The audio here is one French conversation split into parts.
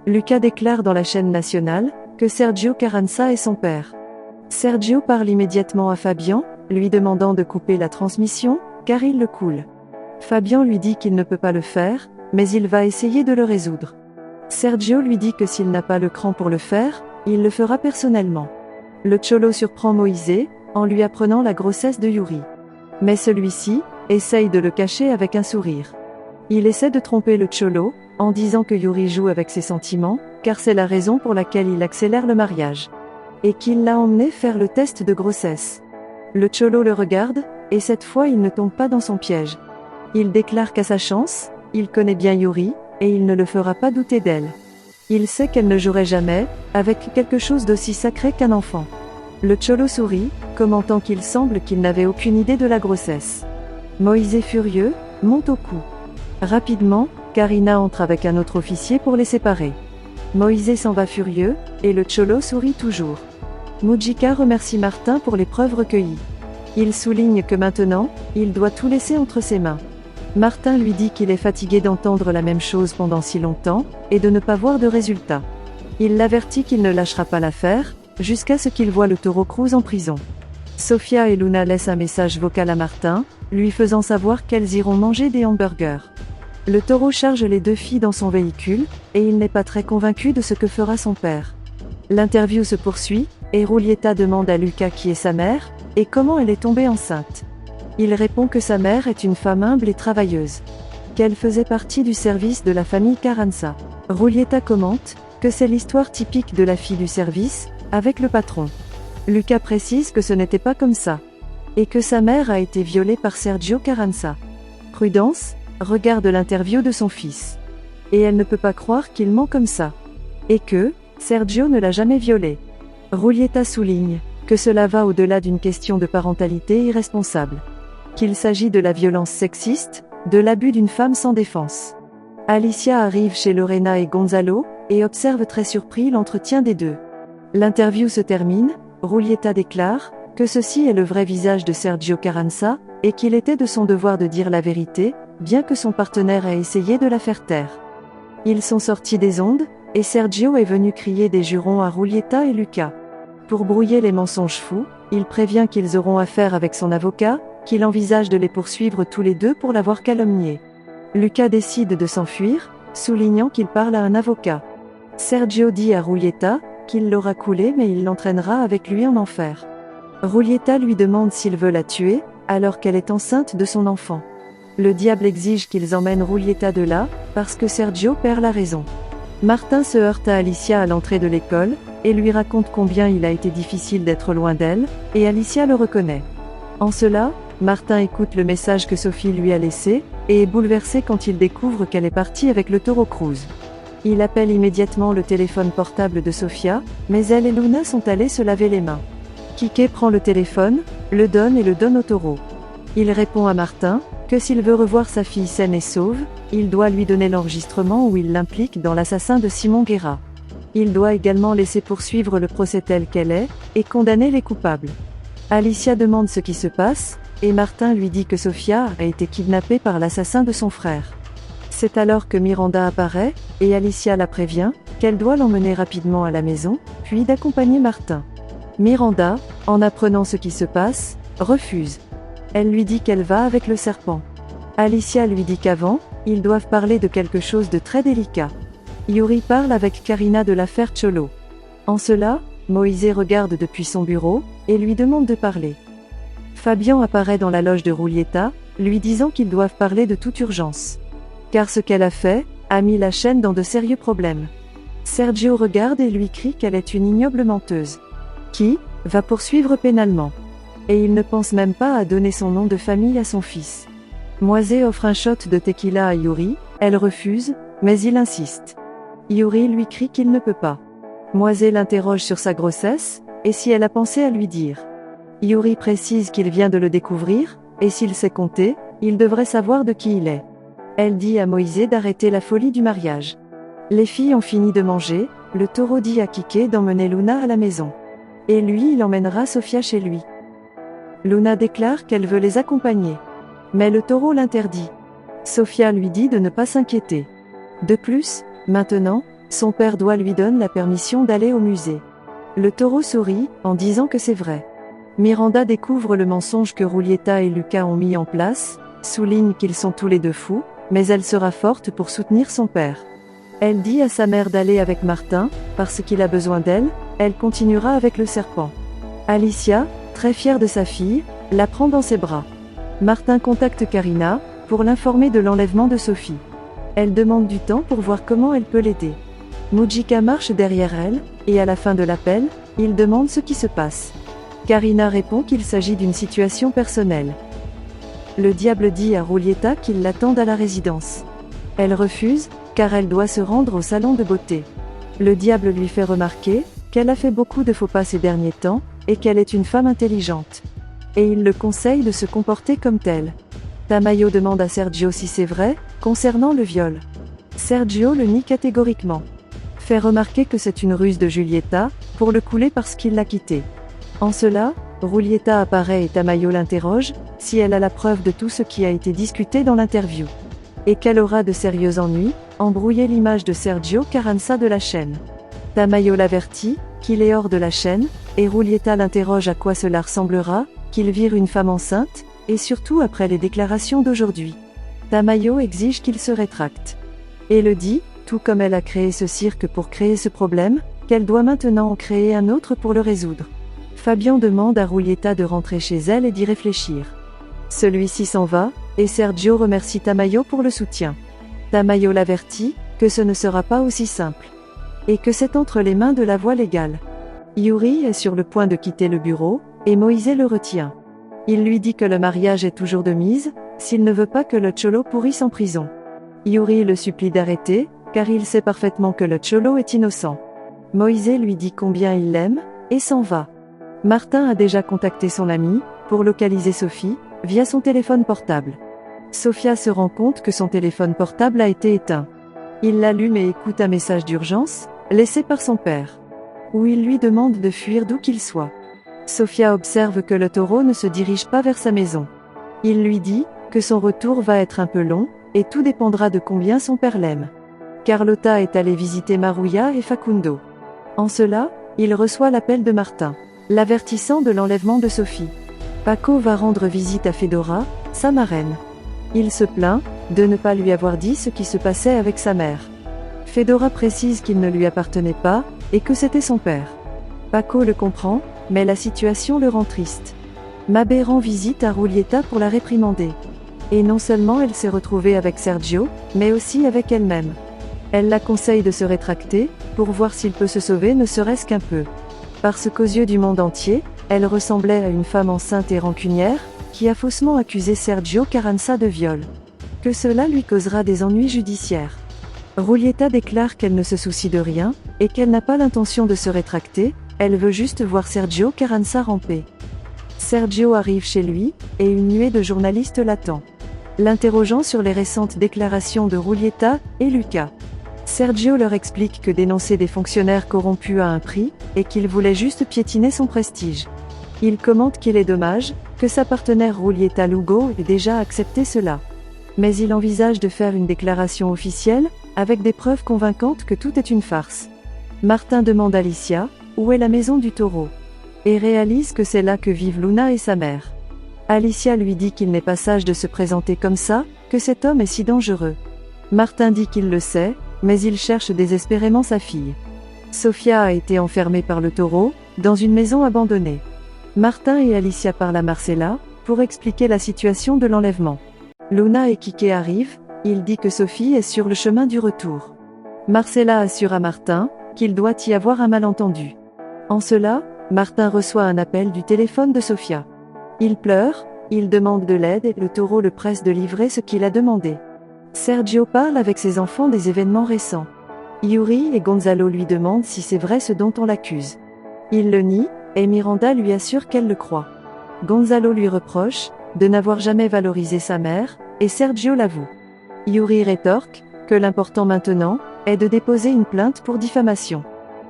Luca déclare dans la chaîne nationale que Sergio Carranza est son père. Sergio parle immédiatement à Fabian, lui demandant de couper la transmission, car il le coule. Fabian lui dit qu'il ne peut pas le faire, mais il va essayer de le résoudre. Sergio lui dit que s'il n'a pas le cran pour le faire, il le fera personnellement. Le Cholo surprend Moïse, en lui apprenant la grossesse de Yuri. Mais celui-ci essaye de le cacher avec un sourire. Il essaie de tromper le Cholo, en disant que Yuri joue avec ses sentiments, car c'est la raison pour laquelle il accélère le mariage. Et qu'il l'a emmené faire le test de grossesse. Le Cholo le regarde, et cette fois il ne tombe pas dans son piège. Il déclare qu'à sa chance, il connaît bien Yuri, et il ne le fera pas douter d'elle. Il sait qu'elle ne jouerait jamais avec quelque chose d'aussi sacré qu'un enfant. Le Cholo sourit, commentant qu'il semble qu'il n'avait aucune idée de la grossesse. Moïse furieux, monte au cou. Rapidement, Karina entre avec un autre officier pour les séparer. Moïse s'en va furieux, et le Cholo sourit toujours. Mujica remercie Martin pour les preuves recueillies. Il souligne que maintenant, il doit tout laisser entre ses mains. Martin lui dit qu'il est fatigué d'entendre la même chose pendant si longtemps, et de ne pas voir de résultat. Il l'avertit qu'il ne lâchera pas l'affaire, jusqu'à ce qu'il voie le Toro Cruz en prison. Sofia et Luna laissent un message vocal à Martin, lui faisant savoir qu'elles iront manger des hamburgers. Le Toro charge les deux filles dans son véhicule, et il n'est pas très convaincu de ce que fera son père. L'interview se poursuit, et Rulieta demande à Luca qui est sa mère, et comment elle est tombée enceinte. Il répond que sa mère est une femme humble et travailleuse. Qu'elle faisait partie du service de la famille Carranza. Rulieta commente que c'est l'histoire typique de la fille du service, avec le patron. Luca précise que ce n'était pas comme ça. Et que sa mère a été violée par Sergio Carranza. Prudence regarde l'interview de son fils. Et elle ne peut pas croire qu'il ment comme ça. Et que Sergio ne l'a jamais violée. Rulieta souligne que cela va au-delà d'une question de parentalité irresponsable. Qu'il s'agit de la violence sexiste, de l'abus d'une femme sans défense. Alicia arrive chez Lorena et Gonzalo, et observe très surpris l'entretien des deux. L'interview se termine, Rulieta déclare que ceci est le vrai visage de Sergio Carranza, et qu'il était de son devoir de dire la vérité, bien que son partenaire ait essayé de la faire taire. Ils sont sortis des ondes, et Sergio est venu crier des jurons à Rulieta et Luca. Pour brouiller les mensonges fous, il prévient qu'ils auront affaire avec son avocat, qu'il envisage de les poursuivre tous les deux pour l'avoir calomnié. Luca décide de s'enfuir, soulignant qu'il parle à un avocat. Sergio dit à Rulieta qu'il l'aura coulé mais il l'entraînera avec lui en enfer. Rulieta lui demande s'il veut la tuer, alors qu'elle est enceinte de son enfant. Le diable exige qu'ils emmènent Rulieta de là, parce que Sergio perd la raison. Martin se heurte à Alicia à l'entrée de l'école, et lui raconte combien il a été difficile d'être loin d'elle, et Alicia le reconnaît. En cela, Martin écoute le message que Sophie lui a laissé, et est bouleversé quand il découvre qu'elle est partie avec le Toro Cruz. Il appelle immédiatement le téléphone portable de Sofia, mais elle et Luna sont allées se laver les mains. Kike prend le téléphone, le donne et le donne au taureau. Il répond à Martin que s'il veut revoir sa fille saine et sauve, il doit lui donner l'enregistrement où il l'implique dans l'assassin de Simon Guerra. Il doit également laisser poursuivre le procès tel qu'elle est, et condamner les coupables. Alicia demande ce qui se passe, et Martin lui dit que Sofia a été kidnappée par l'assassin de son frère. C'est alors que Miranda apparaît, et Alicia la prévient qu'elle doit l'emmener rapidement à la maison, puis d'accompagner Martin. Miranda, en apprenant ce qui se passe, refuse. Elle lui dit qu'elle va avec le serpent. Alicia lui dit qu'avant, ils doivent parler de quelque chose de très délicat. Yuri parle avec Karina de l'affaire Cholo. En cela, Moïse regarde depuis son bureau, et lui demande de parler. Fabian apparaît dans la loge de Rulieta, lui disant qu'ils doivent parler de toute urgence. Car ce qu'elle a fait, a mis la chaîne dans de sérieux problèmes. Sergio regarde et lui crie qu'elle est une ignoble menteuse. Qui va poursuivre pénalement. Et il ne pense même pas à donner son nom de famille à son fils. Moise offre un shot de tequila à Yuri, elle refuse, mais il insiste. Yuri lui crie qu'il ne peut pas. Moise l'interroge sur sa grossesse, et si elle a pensé à lui dire. Yuri précise qu'il vient de le découvrir, et s'il sait compter, il devrait savoir de qui il est. Elle dit à Moïse d'arrêter la folie du mariage. Les filles ont fini de manger, le taureau dit à Kike d'emmener Luna à la maison. Et lui il emmènera Sofia chez lui. Luna déclare qu'elle veut les accompagner. Mais le taureau l'interdit. Sofia lui dit de ne pas s'inquiéter. De plus, maintenant, Son père doit lui donner la permission d'aller au musée. Le taureau sourit, en disant que c'est vrai. Miranda découvre le mensonge que Rulieta et Lucas ont mis en place, souligne qu'ils sont tous les deux fous, mais elle sera forte pour soutenir son père. Elle dit à sa mère d'aller avec Martin, parce qu'il a besoin d'elle, elle continuera avec le serpent. Alicia, très fière de sa fille, la prend dans ses bras. Martin contacte Karina, pour l'informer de l'enlèvement de Sophie. Elle demande du temps pour voir comment elle peut l'aider. Mujika marche derrière elle, et à la fin de l'appel, il demande ce qui se passe. Karina répond qu'il s'agit d'une situation personnelle. Le diable dit à Rulieta qu'il l'attende à la résidence. Elle refuse, car elle doit se rendre au salon de beauté. Le diable lui fait remarquer qu'elle a fait beaucoup de faux pas ces derniers temps, et qu'elle est une femme intelligente. Et il le conseille de se comporter comme telle. Tamayo demande à Sergio si c'est vrai, concernant le viol. Sergio le nie catégoriquement. Fait remarquer que c'est une ruse de Julieta, pour le couler parce qu'il l'a quittée. En cela, Rulieta apparaît et Tamayo l'interroge, si elle a la preuve de tout ce qui a été discuté dans l'interview. Et qu'elle aura de sérieux ennuis, embrouiller l'image de Sergio Carranza de la chaîne. Tamayo l'avertit, qu'il est hors de la chaîne, et Rulieta l'interroge à quoi cela ressemblera, qu'il vire une femme enceinte, et surtout après les déclarations d'aujourd'hui. Tamayo exige qu'il se rétracte. Et le dit, tout comme elle a créé ce cirque pour créer ce problème, qu'elle doit maintenant en créer un autre pour le résoudre. Fabian demande à Rulieta de rentrer chez elle et d'y réfléchir. Celui-ci s'en va, et Sergio remercie Tamayo pour le soutien. Tamayo l'avertit, que ce ne sera pas aussi simple. Et que c'est entre les mains de la voie légale. Yuri est sur le point de quitter le bureau, et Moïse le retient. Il lui dit que le mariage est toujours de mise, s'il ne veut pas que le Cholo pourrisse en prison. Yuri le supplie d'arrêter, car il sait parfaitement que le Cholo est innocent. Moïse lui dit combien il l'aime, et s'en va. Martin a déjà contacté son ami, pour localiser Sophie, via son téléphone portable. Sofia se rend compte que son téléphone portable a été éteint. Il l'allume et écoute un message d'urgence, laissé par son père, où il lui demande de fuir d'où qu'il soit. Sofia observe que le taureau ne se dirige pas vers sa maison. Il lui dit que son retour va être un peu long, et tout dépendra de combien son père l'aime. Carlota est allée visiter Maruya et Facundo. En cela, il reçoit l'appel de Martin, l'avertissant de l'enlèvement de Sophie. Paco va rendre visite à Fedora, sa marraine. Il se plaint de ne pas lui avoir dit ce qui se passait avec sa mère. Fedora précise qu'il ne lui appartenait pas, et que c'était son père. Paco le comprend, mais la situation le rend triste. Mabé rend visite à Rulieta pour la réprimander. Et non seulement elle s'est retrouvée avec Sergio, mais aussi avec elle-même. Elle la conseille de se rétracter, pour voir s'il peut se sauver ne serait-ce qu'un peu. Parce qu'aux yeux du monde entier, elle ressemblait à une femme enceinte et rancunière, qui a faussement accusé Sergio Carranza de viol. Que cela lui causera des ennuis judiciaires. Rulieta déclare qu'elle ne se soucie de rien, et qu'elle n'a pas l'intention de se rétracter, elle veut juste voir Sergio Carranza ramper. Sergio arrive chez lui, et une nuée de journalistes l'attend, l'interrogeant sur les récentes déclarations de Rulieta et Lucas. Sergio leur explique que dénoncer des fonctionnaires corrompus a un prix, et qu'il voulait juste piétiner son prestige. Il commente qu'il est dommage, que sa partenaire Rulieta Lugo ait déjà accepté cela. Mais il envisage de faire une déclaration officielle, avec des preuves convaincantes que tout est une farce. Martin demande à Alicia, où est la maison du taureau, et réalise que c'est là que vivent Luna et sa mère. Alicia lui dit qu'il n'est pas sage de se présenter comme ça, que cet homme est si dangereux. Martin dit qu'il le sait, mais il cherche désespérément sa fille. Sofia a été enfermée par le taureau, dans une maison abandonnée. Martin et Alicia parlent à Marcella, pour expliquer la situation de l'enlèvement. Luna et Kike arrivent, il dit que Sophie est sur le chemin du retour. Marcella assure à Martin, qu'il doit y avoir un malentendu. En cela, Martin reçoit un appel du téléphone de Sofia. Il pleure, il demande de l'aide et le taureau le presse de livrer ce qu'il a demandé. Sergio parle avec ses enfants des événements récents. Yuri et Gonzalo lui demandent si c'est vrai ce dont on l'accuse. Il le nie, et Miranda lui assure qu'elle le croit. Gonzalo lui reproche de n'avoir jamais valorisé sa mère, et Sergio l'avoue. Yuri rétorque que l'important maintenant est de déposer une plainte pour diffamation.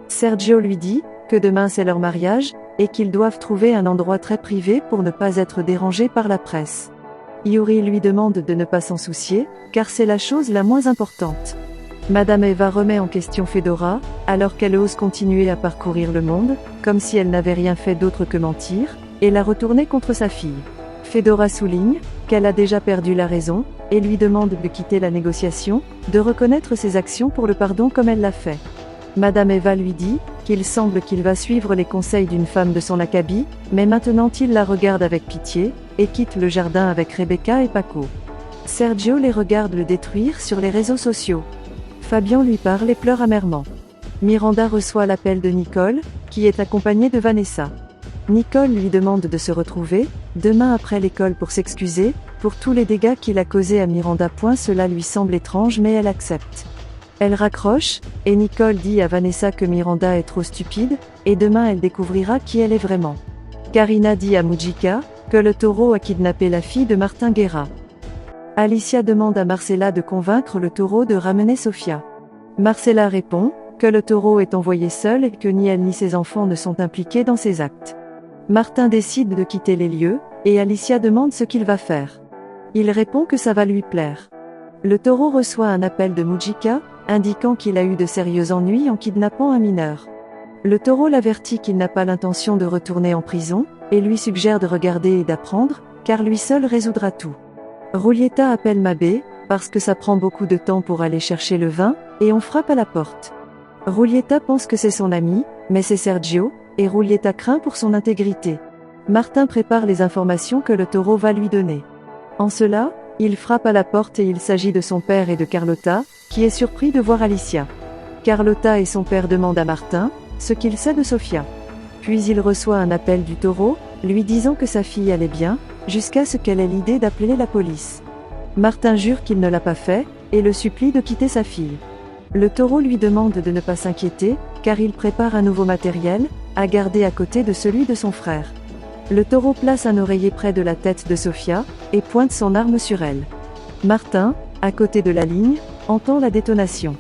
Sergio lui dit que demain c'est leur mariage, et qu'ils doivent trouver un endroit très privé pour ne pas être dérangés par la presse. Yuri lui demande de ne pas s'en soucier, car c'est la chose la moins importante. Madame Eva remet en question Fedora, alors qu'elle ose continuer à parcourir le monde, comme si elle n'avait rien fait d'autre que mentir, et la retourner contre sa fille. Fedora souligne qu'elle a déjà perdu la raison, et lui demande de quitter la négociation, de reconnaître ses actions pour le pardon comme elle l'a fait. Madame Eva lui dit qu'il semble qu'il va suivre les conseils d'une femme de son acabit, mais maintenant il la regarde avec pitié, et quitte le jardin avec Rebecca et Paco. Sergio les regarde le détruire sur les réseaux sociaux. Fabian lui parle et pleure amèrement. Miranda reçoit l'appel de Nicole, qui est accompagnée de Vanessa. Nicole lui demande de se retrouver, demain après l'école pour s'excuser, pour tous les dégâts qu'il a causés à Miranda. Cela lui semble étrange mais elle accepte. Elle raccroche, et Nicole dit à Vanessa que Miranda est trop stupide, et demain elle découvrira qui elle est vraiment. Karina dit à Mujica que le taureau a kidnappé la fille de Martin Guerra. Alicia demande à Marcella de convaincre le taureau de ramener Sofia. Marcella répond que le taureau est envoyé seul et que ni elle ni ses enfants ne sont impliqués dans ses actes. Martin décide de quitter les lieux, et Alicia demande ce qu'il va faire. Il répond que ça va lui plaire. Le taureau reçoit un appel de Mujica, indiquant qu'il a eu de sérieux ennuis en kidnappant un mineur. Le taureau l'avertit qu'il n'a pas l'intention de retourner en prison, et lui suggère de regarder et d'apprendre, car lui seul résoudra tout. Rulieta appelle Mabé, parce que ça prend beaucoup de temps pour aller chercher le vin, et on frappe à la porte. Rulieta pense que c'est son ami, mais c'est Sergio, et Rulieta craint pour son intégrité. Martin prépare les informations que le taureau va lui donner. En cela, il frappe à la porte et il s'agit de son père et de Carlotta, qui est surpris de voir Alicia. Carlotta et son père demandent à Martin ce qu'il sait de Sofia. Puis il reçoit un appel du taureau, lui disant que sa fille allait bien, jusqu'à ce qu'elle ait l'idée d'appeler la police. Martin jure qu'il ne l'a pas fait, et le supplie de quitter sa fille. Le taureau lui demande de ne pas s'inquiéter, car il prépare un nouveau matériel, à garder à côté de celui de son frère. Le taureau place un oreiller près de la tête de Sofia, et pointe son arme sur elle. Martin, à côté de la ligne, entend la détonation.